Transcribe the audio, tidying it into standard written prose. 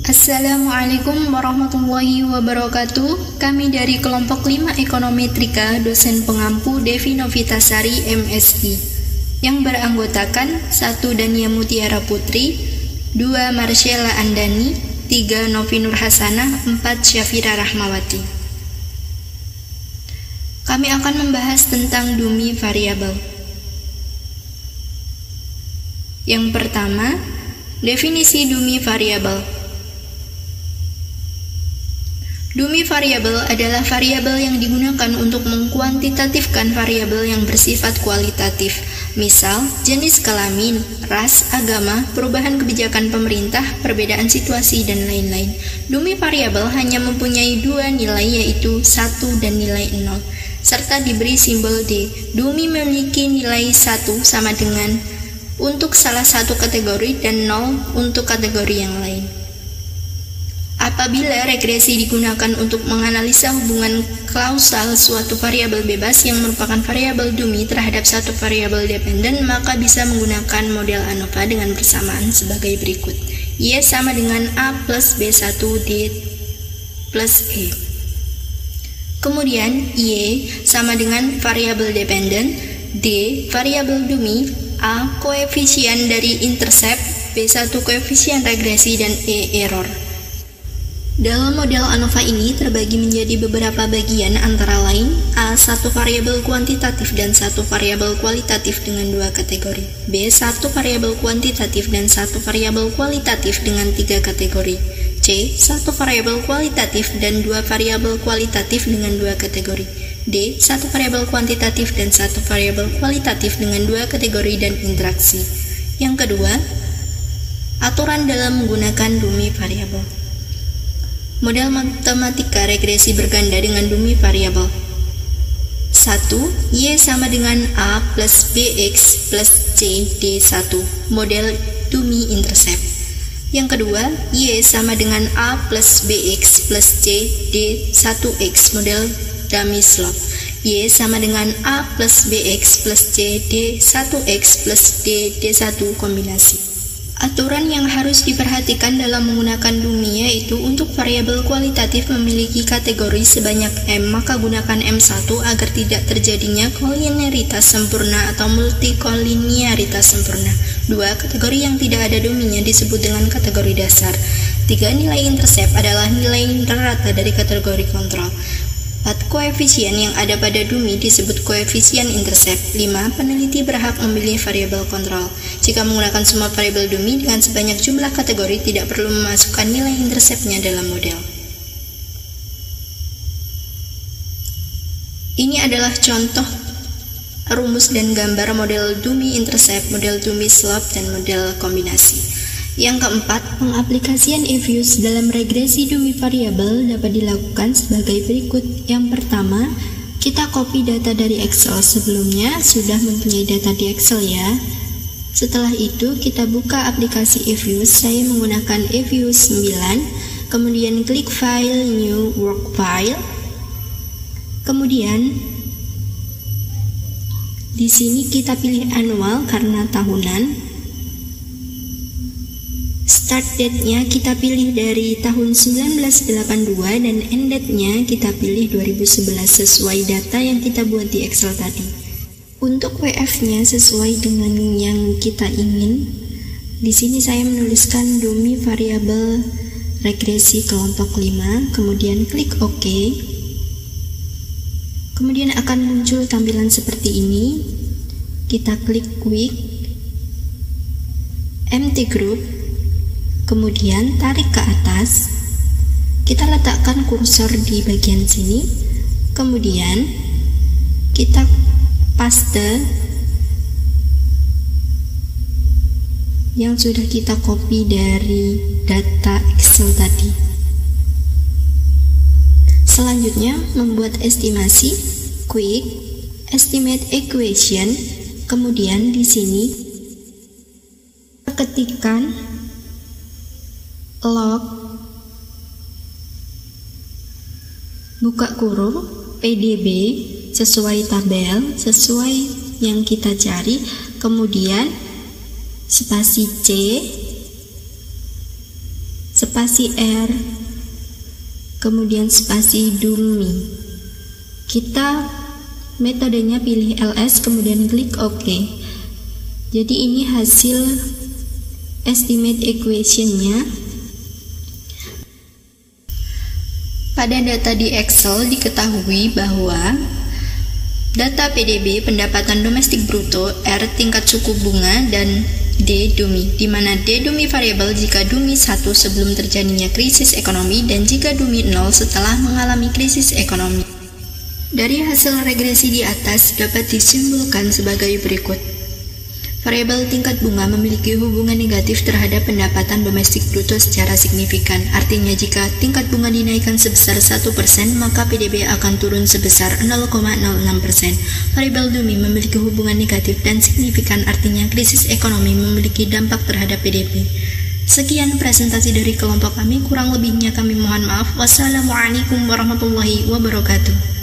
Assalamualaikum warahmatullahi wabarakatuh. Kami dari kelompok 5 Ekonometrika, dosen pengampu Devi Novitasari MSI, yang beranggotakan 1 Dania Mutiara Putri, 2 Marcella Andani, 3 Novi Nur Hasanah, 4 Syafira Rahmawati. Kami akan membahas tentang dummy variabel. Yang pertama, definisi dummy variabel. Dummy variabel adalah variabel yang digunakan untuk mengkuantitatifkan variabel yang bersifat kualitatif, misal jenis kelamin, ras, agama, perubahan kebijakan pemerintah, perbedaan situasi, dan lain-lain. Dummy variabel hanya mempunyai 2 nilai, yaitu 1 dan nilai 0, serta diberi simbol D. Dummy memiliki nilai 1 sama dengan untuk salah satu kategori dan 0 untuk kategori yang lain. Apabila regresi digunakan untuk menganalisa hubungan klausal suatu variabel bebas yang merupakan variabel dummy terhadap satu variabel dependen, maka bisa menggunakan model ANOVA dengan bersamaan sebagai berikut. Y sama dengan A plus B1 D plus E. Kemudian Y sama dengan variabel dependen, D variabel dummy, A koefisien dari intercept, B1 koefisien regresi, dan E error. Dalam model ANOVA ini terbagi menjadi beberapa bagian, antara lain A. Satu variabel kuantitatif dan satu variabel kualitatif dengan 2 kategori, B. Satu variabel kuantitatif dan satu variabel kualitatif dengan 3 kategori, C. Satu variabel kualitatif dan 2 variabel kualitatif dengan 2 kategori, D. Satu variabel kuantitatif dan satu variabel kualitatif dengan 2 kategori dan interaksi. Yang kedua, aturan dalam menggunakan dummy variabel. Model matematika regresi berganda dengan dummy variabel. 1. Y sama dengan A plus BX plus C D1, model dummy intercept. Yang kedua, Y sama dengan A plus BX plus C D1X, model dummy slope. Y sama dengan A plus BX plus C D1X plus D D1 kombinasi. Aturan yang harus diperhatikan dalam menggunakan dummy yaitu untuk variabel kualitatif memiliki kategori sebanyak M, maka gunakan M1 agar tidak terjadinya kolinearitas sempurna atau multikolinearitas sempurna. 2. Kategori yang tidak ada dummy-nya disebut dengan kategori dasar. 3. Nilai intercept adalah nilai rata dari kategori kontrol. 4. Koefisien yang ada pada dummy disebut koefisien intercept. 5. Peneliti berhak memilih variabel kontrol. Jika menggunakan semua variabel dummy dengan sebanyak jumlah kategori, tidak perlu memasukkan nilai interceptnya dalam model. Ini adalah contoh rumus dan gambar model dummy intercept, model dummy slope, dan model kombinasi. Yang keempat, pengaplikasian EViews dalam regresi dummy variabel dapat dilakukan sebagai berikut. Yang pertama, kita copy data dari Excel. Sebelumnya sudah mempunyai data di Excel ya. Setelah itu kita buka aplikasi EViews. Saya menggunakan EViews 9. Kemudian klik File, New Work File. Kemudian di sini kita pilih annual karena tahunan. Start date-nya kita pilih dari tahun 1982 dan end date-nya kita pilih 2011 sesuai data yang kita buat di Excel tadi. Untuk WF-nya sesuai dengan yang kita ingin. Di sini saya menuliskan dummy variabel regresi kelompok 5, kemudian klik OK. Kemudian akan muncul tampilan seperti ini. Kita klik Quick, Empty Group. Kemudian tarik ke atas, kita letakkan kursor di bagian sini, kemudian kita paste yang sudah kita copy dari data Excel tadi. Selanjutnya membuat estimasi, Quick, Estimate Equation, kemudian di sini ketikkan log buka kurung PDB sesuai tabel, sesuai yang kita cari, kemudian spasi C spasi R, kemudian spasi DUMI. Kita metodenya pilih ls, kemudian klik OK. Jadi ini hasil estimate equation-nya. Pada data di Excel diketahui bahwa data PDB pendapatan domestik bruto, R tingkat suku bunga, dan D DUMI, di mana D DUMI variabel jika DUMI 1 sebelum terjadinya krisis ekonomi dan jika DUMI 0 setelah mengalami krisis ekonomi. Dari hasil regresi di atas dapat disimpulkan sebagai berikut. Variabel tingkat bunga memiliki hubungan negatif terhadap pendapatan domestik bruto secara signifikan. Artinya jika tingkat bunga dinaikkan sebesar 1%, maka PDB akan turun sebesar 0,06%. Variabel DUMI memiliki hubungan negatif dan signifikan, artinya krisis ekonomi memiliki dampak terhadap PDB. Sekian presentasi dari kelompok kami, kurang lebihnya kami mohon maaf. Wassalamualaikum warahmatullahi wabarakatuh.